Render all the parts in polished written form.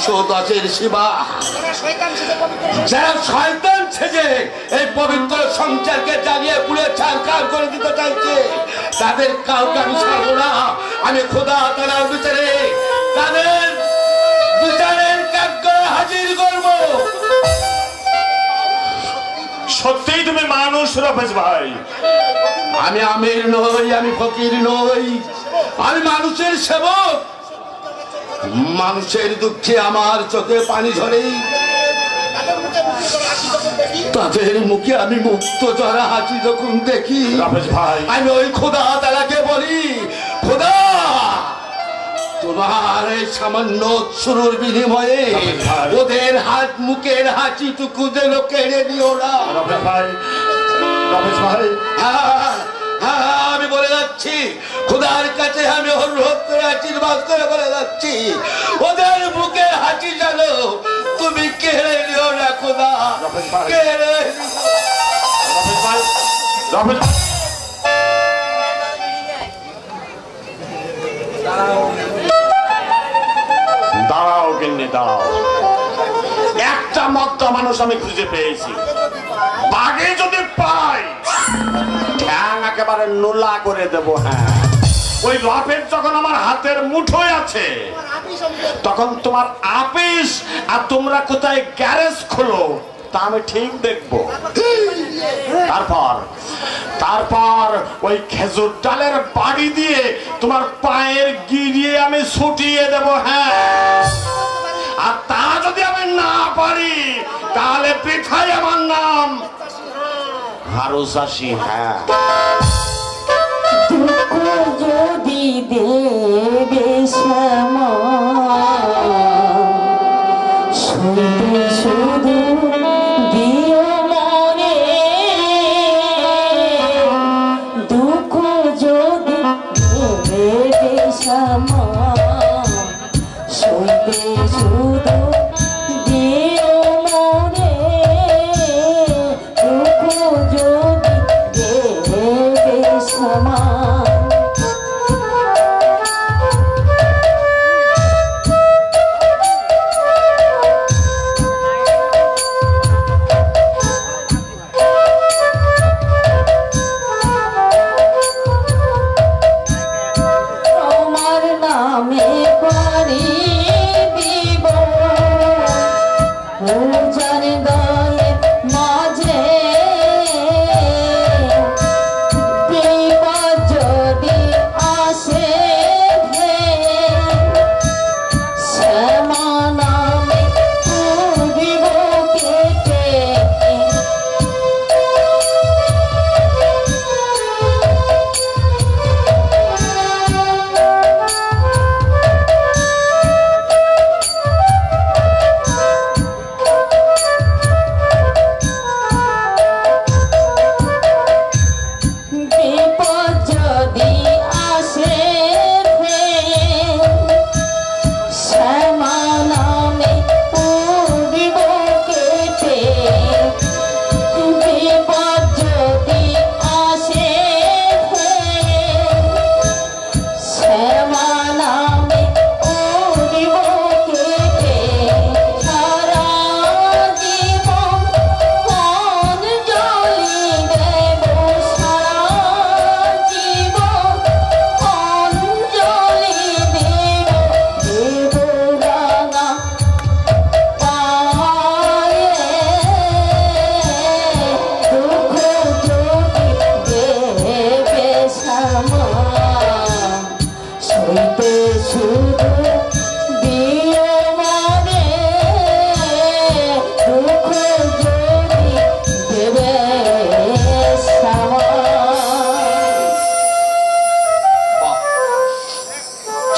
110 শিবা যারা শয়তান সেজে এই পবিত্র সংসারকে জ্বালিয়ে পুড়ে ছারখার করে দিতে চাইছে, তাদের কাউকে আমি ছাড়বো না। আমি খোদা তাআলার বিচারে তাদের বিচারের কাঠগড়ায় হাজির করব। সত্যিই তুমি মানুষ রাফেজ ভাই? আমি আমির নই, আমি ফকির নই, আমি মানুষের সেবক। মানুষের দুঃখে আমার চোখে পানি ঝরে, তাদের মুখে আমি মুক্ত জরা হাসি যখন দেখি, আমি ওই খোদা তাআলাকে বলি, খোদা তোমার এই সামান্য শুরুর বিনিময়ে ওদের হাত মুখের হাসিটুকু যেন কেড়ে নিও না। আমি বলে যাচ্ছি, খোদার কাছে আমি অনুরোধ করে আশীর্বাদ করে বলে যাচ্ছি, ওদের মুখের হাসি যেন তুমি কেড়ে নিও না খোদা, কেড়ে দাঁড়াও গিন্নি দাঁড়াও। একটা মত্ত মানুষ আমি খুঁজে পেয়েছি, বাগে যদি পাই ঠ্যাং একেবারে নোলা করে দেব। হ্যাঁ, ওই রাফেজ যখন আমার হাতের মুঠোয় আছে তখন তোমার আপিস আর তোমরা কোথায় গ্যারেজ খোলো তা আমি ঠিক দেখবো। তারপর ওই খেজুর ডালের বাড়ি দিয়ে তোমার পায়ের গিরিয়ে আমি ছুটিয়ে দেব। হ্যাঁ, আর তা যদি আমি না পারি তাহলে পৃথায় আমার নাম হারুসাসি। হ্যাঁ, যদি দেবে শুধু দিও মনে, দুঃখ যদি দেবে শুনতে শুধু দিও মনে, দুঃখ যদি দেবে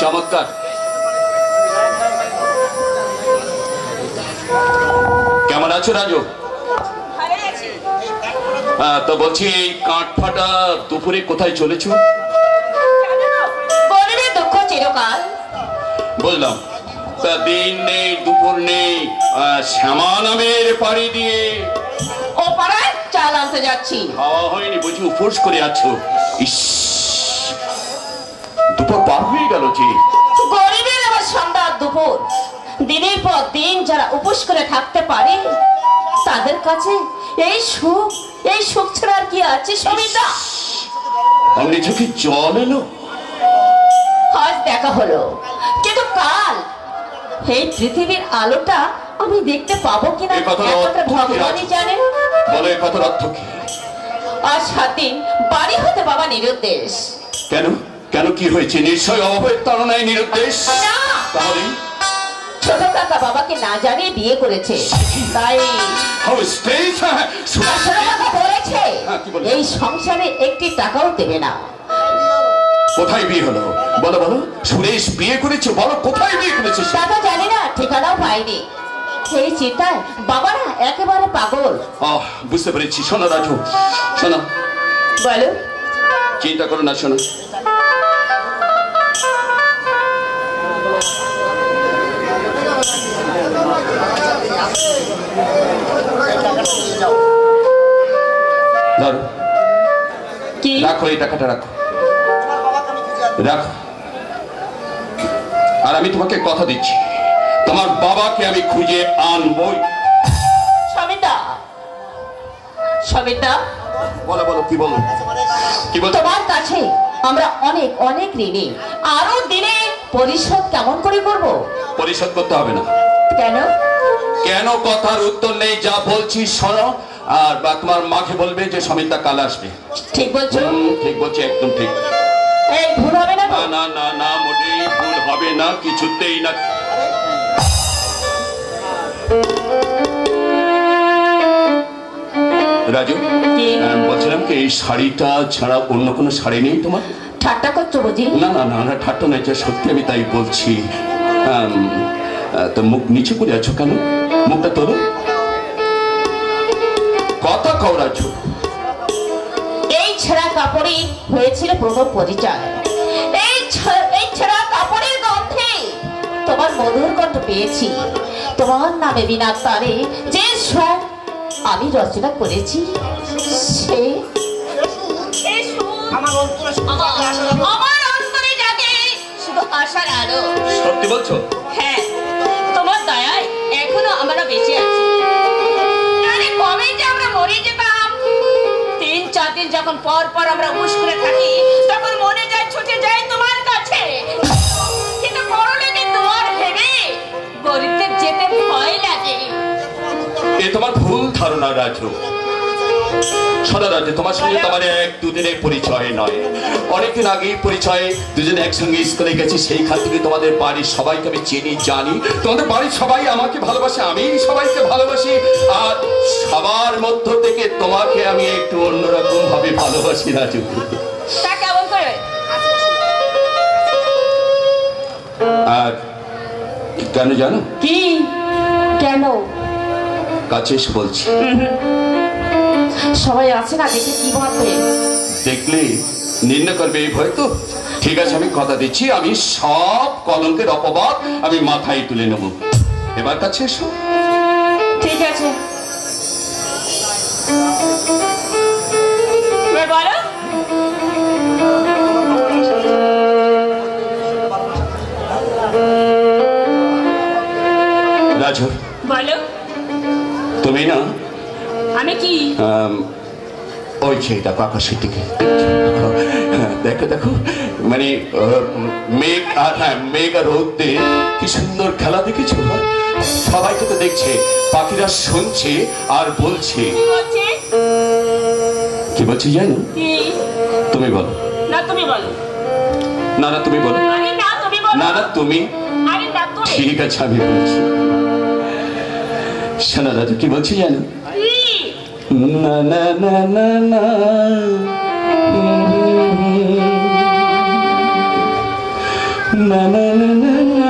চমৎকার। কেমন আছো রাজু? তো বলছি এই কাঠ ফাটা দুপুরে কোথায় চলেছ? দুঃখ চিরকাল। বুঝলাম, তা দিন নেই দুপুর নেই, শ্যামা নামের পাড়ি দিয়ে ও পাড়ায় চাল আনতে যাচ্ছি। খাওয়া হয়নি বুঝি, উপোস করে আছো? ইস, দুপুর পার হয়ে গেল যে। গরিবের আবার সন্ধ্যা দুপুর, দিনে দিনের পর দিন যারা উপোস করে থাকতে পারে তাদের কাছে এই সুখ ছাড়া আর কি আছে সবিতা? অমনি চোখে জল এলো। আজ দেখা হলো, কিন্তু কাল এই পৃথিবীর আলোটা আমি দেখতে পাবো কিনা এই কথার একমাত্র অর্থ কি ভগবানই আছে? জানেন। বলো এই কথার অর্থ কি? আজ 7 দিন বাড়ি হতে বাবা নিরুদ্দেশ। কেন কেন কি হয়েছে? নিশ্চয় অভয়ের তাড়নায় নিরুদ্দেশ। না। তাহলে ছোট কাকা বাবাকে না জানিয়ে বিয়ে করেছে, তাই How strange, হ্যাঁ, ছোট কাকা বলেছে হ্যাঁ, কি বলেছে? এই সংসারে একটি টাকাও দেবে না। কোথায় বিয়ে হলো? বলো বলো। সুরেশ বিয়ে করেছে? বলো কোথায় বিয়ে করেছে সে? টাকা জানি না, ঠিকানাও পাইনি। সেই চিন্তায় বাবা না একেবারে পাগল। বুঝতে পেরেছি। শোনো রাজু, শোনো, বলো। চিন্তা করো না, শোনো। ধরো, কি? রাখো এই টাকাটা, রাখো রাখো। আর আমি তোমাকে কথা দিচ্ছি, তোমার বাবাকে আমি খুঁজে আনবই। সবিতা, সবিতা, বলো বলো, কি বলো, কি বলো? তোমার কাছে আমরা অনেক অনেক ঋণী। আরো দিনে পরিশোধ কেমন করে করব? পরিশোধ করতে হবে না। কেন? কেন কথার উত্তর নেই, যা বলছি শোনো। আর বা তোমার মাকে বলবে যে সমিতা কাল আসবে। ঠিক বলছো? ঠিক বলছি, একদম ঠিক। এই ভুল হবে না তো? না না না না, মোটেই ভুল হবে না, কিছুতেই না। রাজু, কি? বলছিলাম কি এই শাড়িটা ছাড়া অন্য কোনো শাড়ি নেই তোমার? ঠাট্টা করছো বুঝি? না না না না, ঠাট্টা নয়, যা সত্যি আমি তাই বলছি। তো মুখ নিচু করে আছো কেন? মুখটা তোলো, কথা কও রাজু। এই ছেঁড়া কাপড়ই হয়েছিল প্রথম পরিচয়। এই ছেঁড়া কাপড়ের গন্ধে তোমার মধুর কণ্ঠ পেয়েছি। তোমার নামে বিনা তারে যে সুর আমি রচনা করেছি, সে আমার অন্তরে জাগে শুধু আশার আলো। সত্যি বলছো? হ্যাঁ, তোমার দয়ায় এখনো আমরা বেঁচে আছি। আরে কবে যে আমরা মরে যেতাম। 3-4 দিন যখন পর পর আমরা উপোস করে থাকি, তখন মনে যায় ছুটে যায় তোমার কাছে। কিন্তু বড়লোকের দুয়ার ভেবে গরিবদের যেতে ভয় লাগে। এ তোমার ভুল ধারণা রাজু। শোনো রাজু, তোমার সঙ্গে তোমার 1-2 দিনের পরিচয় নয়, অনেকদিন আগেই পরিচয়। দুজনে একসঙ্গে স্কুলে গেছি, সেইখান থেকে তোমাদের বাড়ির সবাইকে আমি চিনি, জানি। তোমাদের বাড়ির সবাই আমাকে ভালোবাসে, আমি সবাইকে ভালোবাসি। আর সবার মধ্য থেকে তোমাকে আমি একটু অন্যরকম ভাবে ভালোবাসি রাজু। তা কেমন করে? আর কেন জানো? কি? কেন? কাছে এসে বলছি। সবাই আছে না, দেখে কি ভাববে? দেখলে নির্ণয় করবে এই ভয় তো। ঠিক আছে, আমি কথা দিচ্ছি, আমি সব কলঙ্কের অপবাদ আমি মাথায় তুলে নেব। এবার কাছে এসো। ঠিক আছে, বলো। রাজু, বলো। তুমি না আমি কি? ওই যে দেখো আকাশের দিকে, দেখো দেখো, মানে মেঘ আর মেঘ আর রোদে কি সুন্দর খেলা দেখেছো? সবাইকে তো দেখছে, পাখিরা শুনছে আর বলছে। কি বলছে জানো? তুমি বলো। না তুমি বলো। না না তুমি বলো। আরে না তুমি বলো। না না তুমি। আরে না তুমি। ঠিক আছে, আমি বলছি। শোনা রাজু, কি বলছি জানো? না না না না না, না না না না না,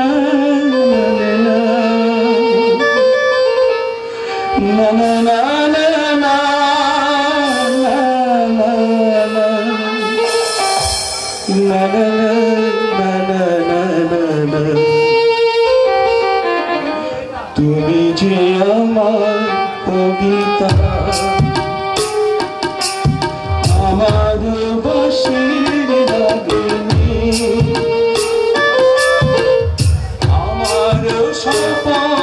না না না না না, না না না, তুমি যে আমার কবিতা, আমার বাঁশির লাগনি, আমার স্বপ্ন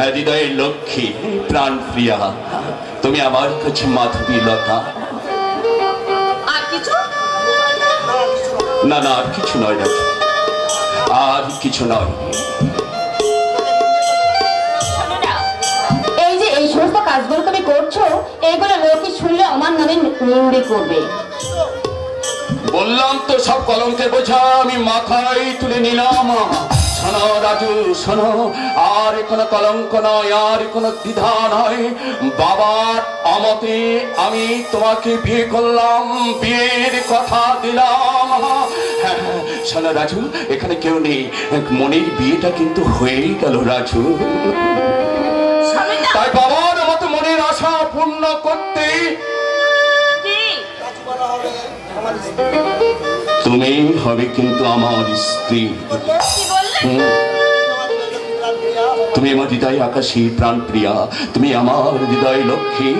হৃদয়ের লক্ষ্মী, প্রাণ প্রিয়া, তুমি আমার কাছে মাধবী লতা। আর কিছু না না, আর কিছু নয় রাজু, আর কিছু নয়। শোনো না, এই যে এই সমস্ত কাজগুলো তুমি করছো, এগুলো লোকে শুনলে আমার নামে নিউড়ি করবে। বললাম তো সব কলঙ্কের বোঝা আমি মাথায় তুলে নিলাম। শোনো রাজু শোনো, আর কোনো কলঙ্ক নয়, আর কোনো দ্বিধা নয়। বাবার আমতে আমি তোমাকে বিয়ে করলাম, বিয়ের কথা দিলাম। হ্যাঁ শোনো রাজু, এখানে কেউ নেই, মনির বিয়েটা কিন্তু হয়েই গেল রাজু। সবিতা, তাই বাবার মতো মনের আশা পূর্ণ করতে কি তুমি হবে কিন্তু আমার স্ত্রী। কি বললে? তুমি আমার হৃদয় আকাশী, প্রাণ প্রিয়া, তুমি আমার হৃদয় লক্ষ্মী,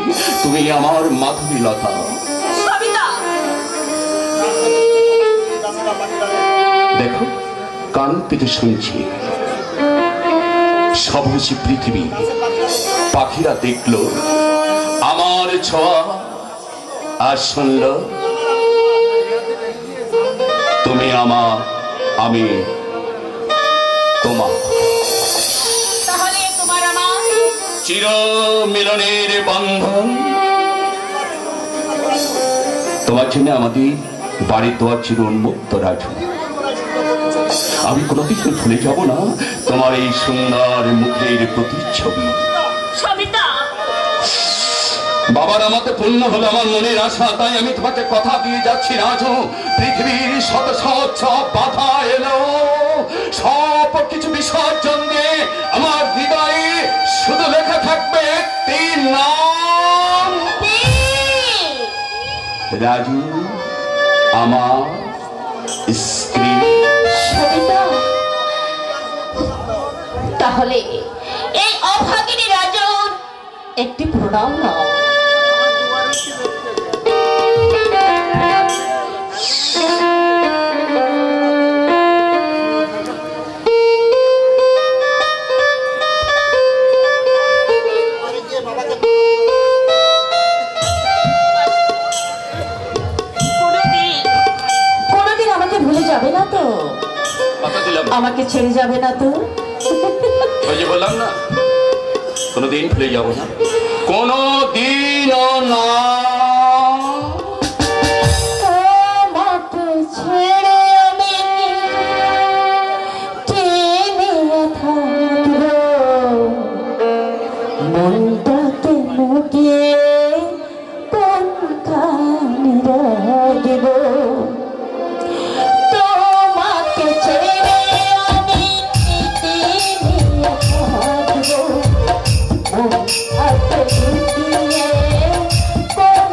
তুমি আমার মাধবী লতা। সবিতা, দেখো কান পেতে শুনছি, সবুজ পৃথিবী, পাখিরা দেখলো আমার ছোঁয়া, আর শুনল তুমি আমার, আমি তোমার। তাহলে তোমার আমার চির মিলনের বন্ধন। তোমার জন্য আমাদের বাড়ির দোয়ার চির উন্মুক্ত রাজু। আমি কোনোদিন ভুলে যাব না তোমার এই সুন্দর মুখের প্রতিচ্ছবি। সবিতা, বাবার আমাকে পূর্ণ হলো আমার মনের আশা, তাই আমি তোমাকে কথা দিয়ে যাচ্ছি রাজু। পৃথিবীর শত শত সব বাধা এলো, সব কিছু বিসর্জন দিয়ে আমার হৃদয়ে শুধু লেখা থাকবে একটি নাম, রাজু আমার স্ত্রী। সবিতা, তাহলে এই অভাগিনী রাজুর একটি প্রণাম নাও। কোনোদিন আমাকে ভুলে যাবে না তো? কথা দিলাম, আমাকে ছেড়ে যাবে না তো? ওই যে বললাম না, কোনোদিন ভুলে যাব না, কোনোদিনও না। তোমাকে ছেড়ে আমি টেনে থাকবো, মনটাকে লুকিয়ে কোনখানে রাখব। তোমাকে ছেড়ে আমি টেনে থাকবো, মনটাকে লুকিয়ে কোন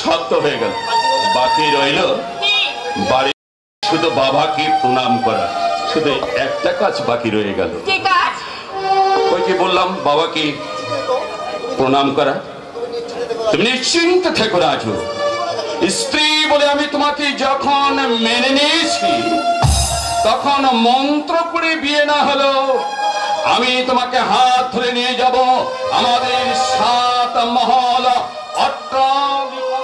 সব তো হয়ে গেল, বাকি রইল বাড়ি শুধু বাবাকে প্রণাম করা। শুধু একটা কাজ বাকি রয়ে গেল। কি কাজ? ওই যে বললাম বাবাকে প্রণাম করা। তুমি নিশ্চিন্ত থেকো রাজু, স্ত্রী বলে আমি তোমাকে যখন মেনে নিয়েছি তখন মন্ত্র করে বিয়ে না হলো আমি তোমাকে হাত ধরে নিয়ে যাব আমাদের 7 মহল অট্টালিকা।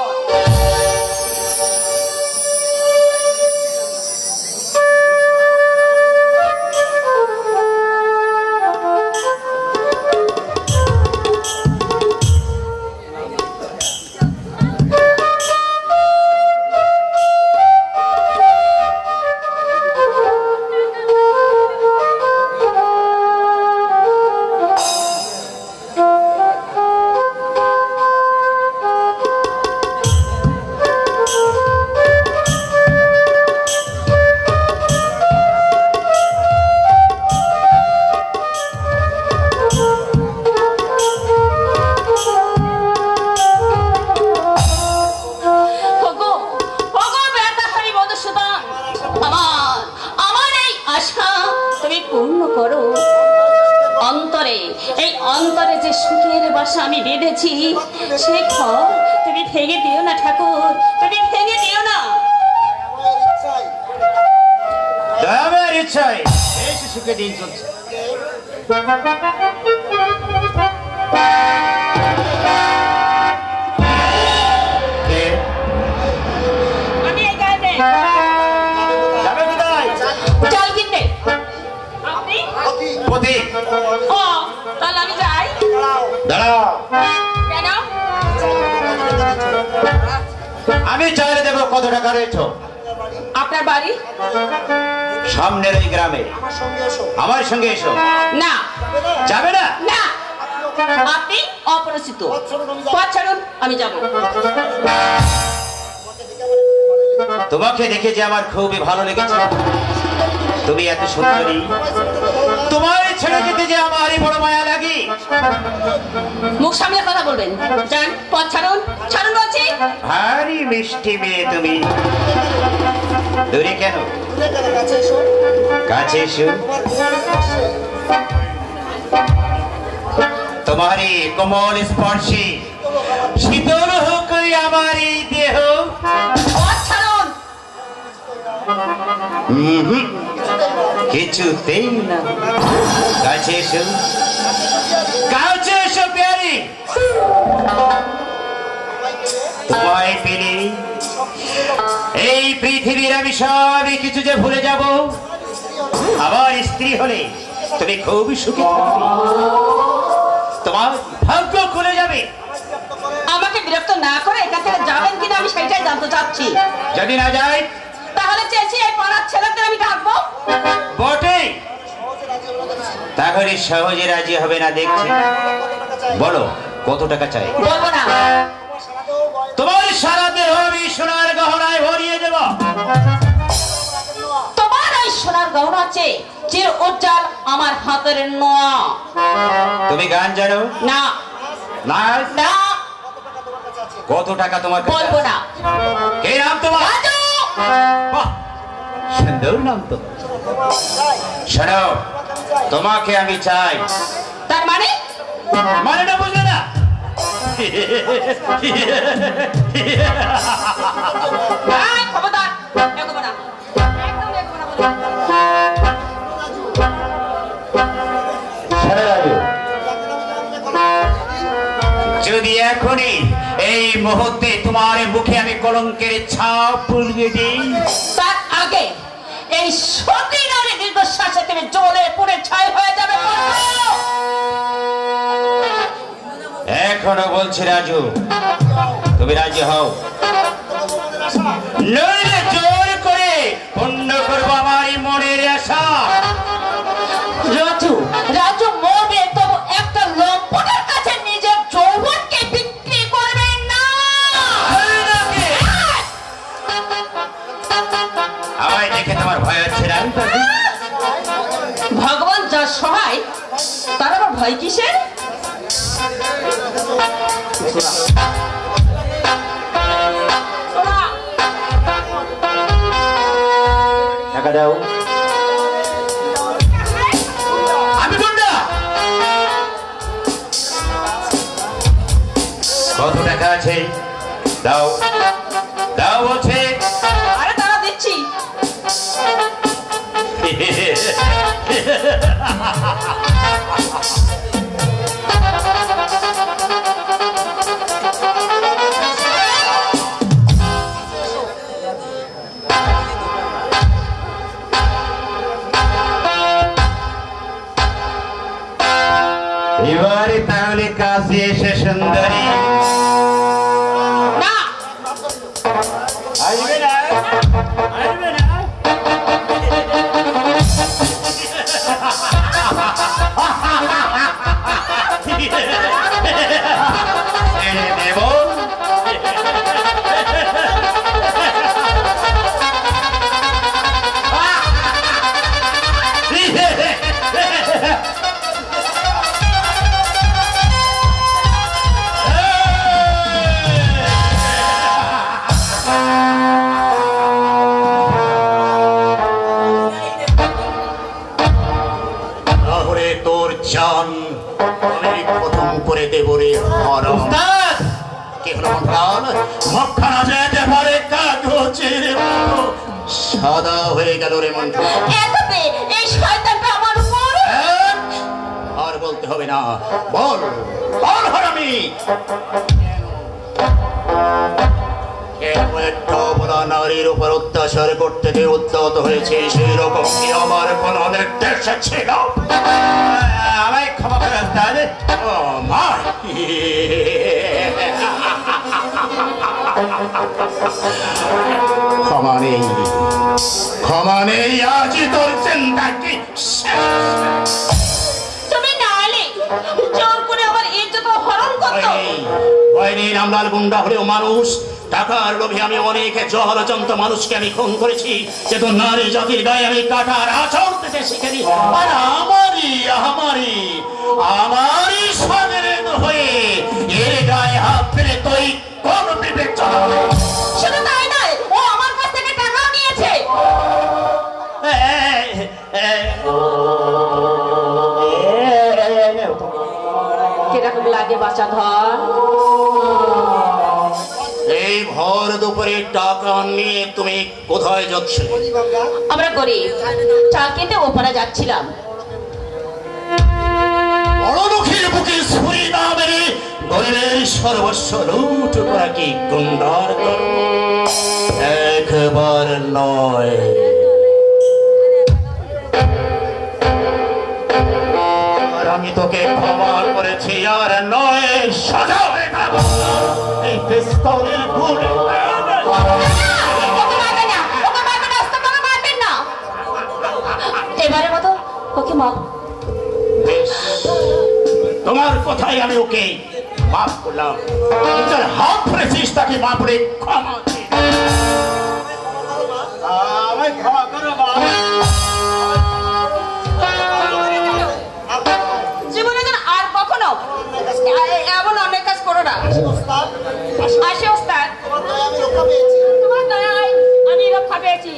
অন্তরে যে সুখের বাসা আমি বেঁধেছি সে ঘর তুমি ভেঙে দিও না ঠাকুর, তুমি ভেঙে দিও না। দয়াময়ের ইচ্ছায় বেশ সুখে দিন চলছে। আমি এই গায়ে যাবে কোথায়? চাল কিনতে। আপনি পথে। ও তাহলে আমি যাই। দাঁড়াও, কেন? আমি চাইলে দেবো। কত টাকা রয়েছে? আপনার বাড়ি সামনের এই গ্রামে। আমার সঙ্গে এসো। না। যাবে না? না, আপনি অপরিচিত। পথ ছাড়ুন, আমি যাব। তোমাকে দেখে যে আমার খুবই ভালো লেগেছে। তুমি এত সুন্দরী, তোমার ছেড়ে যেতে যে আমারই বড় মায়া লাগে। মুখ সামনে কথা বলবেন। যান, পথ ছাড়ুন, ছাড়ুন বলছি। ভারী মিষ্টি মেয়ে তুমি। দূরে কেন? কাছে এসো। তোমারই কোমল স্পর্শে শীতল হোক আমার এই দেহ। পথ ছাড়ুন। কিছুতেই না। কাছে এসো, কাছে এসো প্যারি। তোমায় পেলে এই পৃথিবীর আমি সবই কিছু যে ভুলে যাব। আমার স্ত্রী হলে তুমি খুবই সুখী থাকবে, তোমার ভাগ্য খুলে যাবে। আমাকে বিরক্ত না করে এখান থেকে যাবেন কিনা আমি সেটাই জানতে চাচ্ছি। যদি না যাই তাহলে চেয়েছি এই পাড়ার ছেলেদের আমি ডাকবো। বটে, তাহলে সহজে রাজি হবে না দেখছি। বলো কত টাকা চাই? বলবো না। তোমার সারা দেহ আমি সোনার গহনায় ভরিয়ে দেব। তোমার ওই সোনার গহনা আছে চির উজ্জ্বল আমার হাতের নোয়া। তুমি গান জানো? না। না না, কত টাকা তোমার কাছে? বলবো না। কে নাম তোমার? রাজু। বাহ, সুন্দর নাম তো। শোনো, তোমাকে আমি চাই। তার মানে? মানে না, বুঝলে না? এই, খবরদার, এগোবো না। একদম এগোবো না বলে। শোনো রাজু, যদি এখনই এই মুহূর্তে তোমার মুখে আমি কলঙ্কের ছাপ পুড়িয়ে দিই, তার আগে এই সতী নারী দীর্ঘশ্বাসে তুমি জ্বলে পুড়ে ছাই হয়ে যাবে। এখনো বলছি রাজু, তুমি রাজি হও, নইলে জোর করে পূর্ণ করবো আমার এই মনের আশা। রাজু, রাজু মরবে তবু একটা লম্পটের কাছে নিজের যৌবনকে বিক্রি করবেন না। আমায় দেখে তোমার ভয় হচ্ছে না? ভগবান যার সহায় তার আবার ভয় কিসের? দাও। আমি কোনটা? কত টাকা আছে? দাও দাও বলছে। আরে তারা দিচ্ছি। এবারে তাহলে কাছে এসে সুন্দরী না আসবে না, আসবে না। দেব তাহলে তোর জান আমি খতম করে দেব রে হরম। উস্তাদ! কি হলো মন্ত্রাল? মক্কানা যেতে পারে কাগজের মতো সাদা হয়ে গেল রে মন্ত্রাল। এততে এই শয়তানটা আমার উপর। আর বলতে হবে না, বল বল হারামি। কেন একটা অবলা নারীর উপর অত্যাচার করতে গিয়ে উদ্যত হয়েছে, সেই রকম কি আমার কোন নির্দেশ ছিল? আমায় ক্ষমা করে উস্তাদ। ও মা, ক্ষমা নেই, ক্ষমা নেই, আজই তোর চিন্তা কি শেষ। তুমি না এলে জোর করে আমার ইজ্জত হরণ করতো। হয়নি রামলাল গুন্ডা হলেও মানুষ। টাকার লোভে আমি অনেক জহরজন্ত মানুষকে আমি খুন করেছি, যে তো নারী জাতির গায়ে আমি কাটার আচরণ থেকে শিখে দিই। আর আমারই স্বাধীন হয়ে এর গায়ে হাত ফেলে তুই কোন বিবেক চালাবে? শুধু তাই নয়, ও আমার কাছ থেকে টাকাও নিয়েছে। কিরকম লাগে বাচ্চা ধর? এই ভর দুপুরে টাকা নিয়ে তুমি কোথায় যাচ্ছ? আমরা গরিব, চাল কিনতে ওপারা যাচ্ছিলাম। বড় লোকের বুকে ছুরি না মেরে গরিবের সর্বস্ব লুট করা কি গুন্ডার কর্ম? একবার নয়, আর আমি তোকে ক্ষমা করেছি, আর নয় সাজা হয়ে যাবো এই পিস্তলের গুলি। ওকে মারবেন না, ওকে মারবেন না, ওস্তাদ বাবা মারবেন না। এবারের মতো ওকে মার। বেশ, তোমার কথাই আমি ওকে মাফ করলাম। যার হাত ধরেছিস তাকে মাফ করে ক্ষমা চেয়ে। আমায় ক্ষমা করো বাবা। জীবনে যেন আর কখনো এমন অনেক কাজ করো না। আসে ওস্তাদ, তোমার দয়ায় আমি রক্ষা পেয়েছি।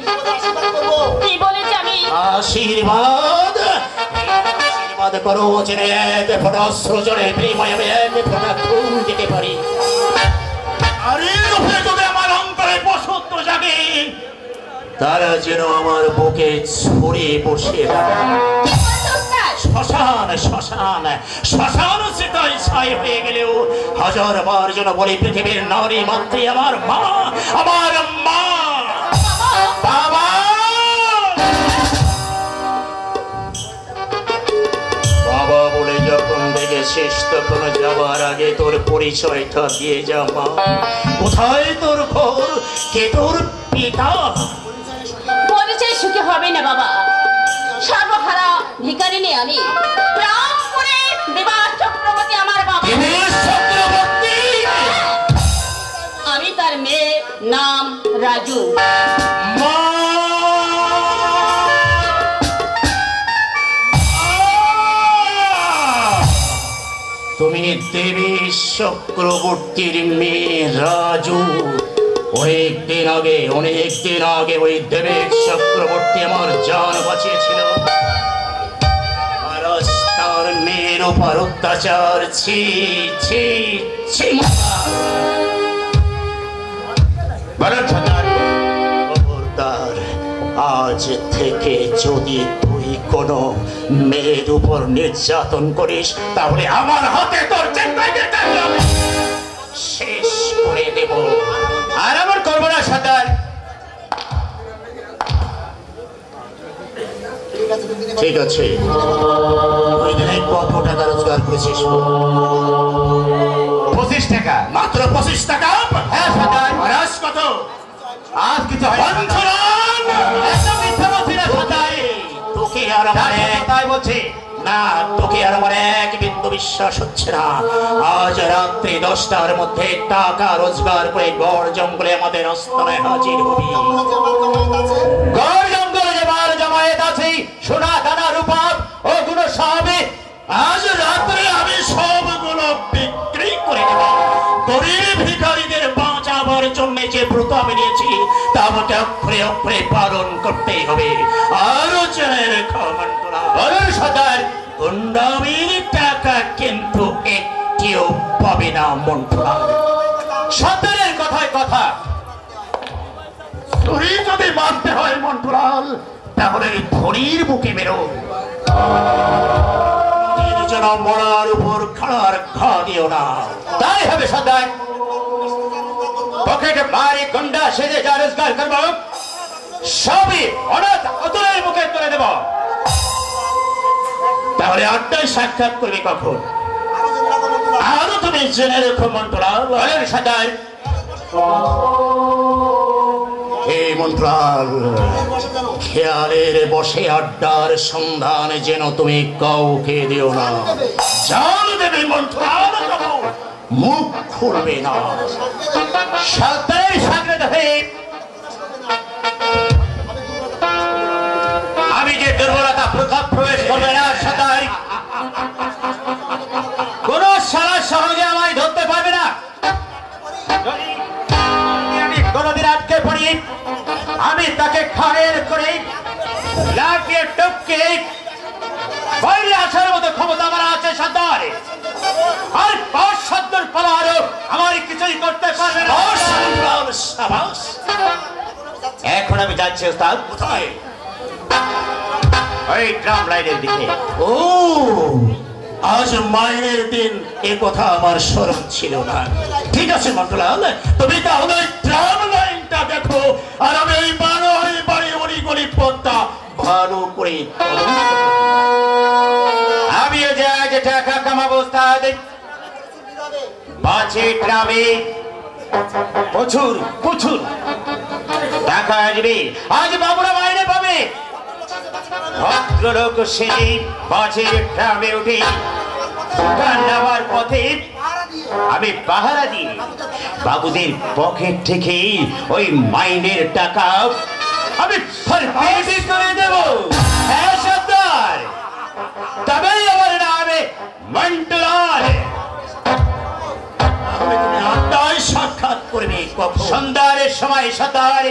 কি বলেছি আমি? আশীর্বাদ আশীর্বাদ করো, যে এক ফোঁটা অশ্রুজলে বিনিময়ে আমি এক ফোঁটা খুন দিতে পারি। আর এর উপরে যদি আমার অন্তরে বসন্ত জাগে, তারা যেন আমার বুকে ছড়িয়ে বসিয়ে দেয়। শ্মশান শ্মশান শ্মশান সেটাই ছাই হয়ে গেলেও হাজার বার যেন বলি পৃথিবীর নারী মাতৃ আমার মা, আমার মা, বাবা। বাবা বলে যখন দেখেছিস তখন যাবার আগে তোর পরিচয়টা দিয়ে যা মা। কোথায় তোর ঘর, কে তোর পিতা? পরিচয় সুখে হবে না বাবা। সর্বহারা ভিখারিনী আমি। রামপুরে দেবাস চক্রবর্তী আমার বাবা। চক্রবর্তী, আমি তার মেয়ে, নাম রাজু। মা। তুমি দেবী চক্রবর্তীর মেয়ে রাজু। অনেক দিন আগে ওই দেবেশ চক্রবর্তী আমার জান বাঁচিয়েছিল। আর তার মেয়ের উপর অত্যাচার, ছি ছি ছি। খবরদার, আজ থেকে যদি তুই কোনো মেয়ের উপর নির্যাতন করিস তাহলে আমার হাতে তোর শেষ করে দেব। আর আমার করবো না সর্দার। ঠিক আছে, ওই দিনে কত টাকা রোজগার করেছিস? 25 টাকা। মাত্র 25 টাকা? হ্যাঁ সর্দার। আর আজ কত? আজ কিছু হয় তোকে আর তাই বলছি না, তোকে আর আমার এক বিন্দু বিশ্বাস হচ্ছে না। আজ রাত্রি 10টার মধ্যে টাকা রোজগার করে গড় জঙ্গলে আমাদের আস্তানায় হাজির হবি। গড় জঙ্গলে যেবার জমায়েত আছে, সোনা দানা রূপা ওগুলো সব আজ রাত্রে আমি সবগুলো বিক্রি করে দেব। গরিব ভিখারীদের বাঁচাবার জন্য যে ব্রত আমি নিয়েছি তা আমাকে অক্ষরে অক্ষরে পালন করতেই হবে। আরো জেনে রেখো মন্টুরা, সর্দার, গুন্ডামির টাকা কিন্তু একটিও পাবে না মন্টুরা। সর্দারের কথায় কথা। তুই যদি মানতে হয় মন্টুলাল, তাহলে ধরির বুকে বেরো। যেন মরার উপর খাড়ার ঘা দিও না। তাই হবে সর্দার। পকেটে ভারী গন্ডা সেজে যা রোজগার করবো সবই অনাথ অতুলের মুখে তুলে দেব। তাহলে আড্ডায় সাক্ষাৎ করবে কখন? আরো তুমি জেনে রেখো মন্টুলাল। বলেন সর্দার। হে মন্টুলাল, খেয়ালের বসে আড্ডার সন্ধান যেন তুমি কাউকে দিও না। জান দেবে মন্টুলাল, মুখ খুলবে না। সর্দারের সাগরে হয়ে আমি যে দুর্বলতা প্রবেশ করবে না সর্দার। কোন সারা সহজে আমায় ধরতে পারবে না। আমি কোনদিন আটকে পড়ি, আমি তাকে খাড়ের করে লাগিয়ে টপকে বাইরে আসার মতো ক্ষমতা আমার আছে সর্দার। আর 5-7 পালারও আমার কিছুই করতে পারবে না। এখন আমি যাচ্ছি ওস্তাদ। কোথায়? ওই ড্রাম লাইনের দিকে। ও, আজ মায়ের দিন, এ কথা আমার স্মরণ ছিল না। ঠিক আছে মন্টুলাল, তুমি তাহলে ড্রাম লাইনটা দেখো, আর আমি ওই বাড়ি গলি পথটা ভালো করে। আমিও যাই যে টাকা কামাবো ওস্তাদ। বাজে গ্রামে প্রচুর প্রচুর টাকা আসবে। আজ বাবুরা মাইনে পাবে। ভদ্রলোক সেজে বাজে গ্রামে উঠে নেওয়ার পথে আমি পাহারা দিই বাবুদের পকেট থেকে ওই মাইনের টাকা আমি করে দেব। হ্যাঁ সর্দার, তবেই আমার নামে মন্টুলাল। সাক্ষাৎ করবে সন্ধ্যার সময় সর্দার।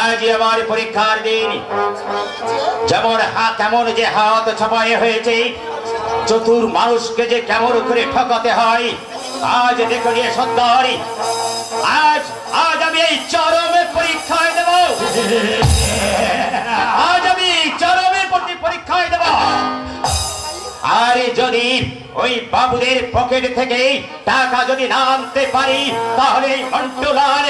আজ আমার পরীক্ষার দিন। যেমন যে হাত ছাপায় হয়েছে, চতুর মানুষকে যে কেমন করে ঠকাতে হয় আজ দেখো নিয়ে সর্দার। আজ আমি এই চরমে পরীক্ষায় দেব। আজ আমি চরমে পরীক্ষায় দেব। আর যদি ওই বাবুদের পকেট থেকে টাকা যদি না আনতে পারি তাহলে মন্টুলাল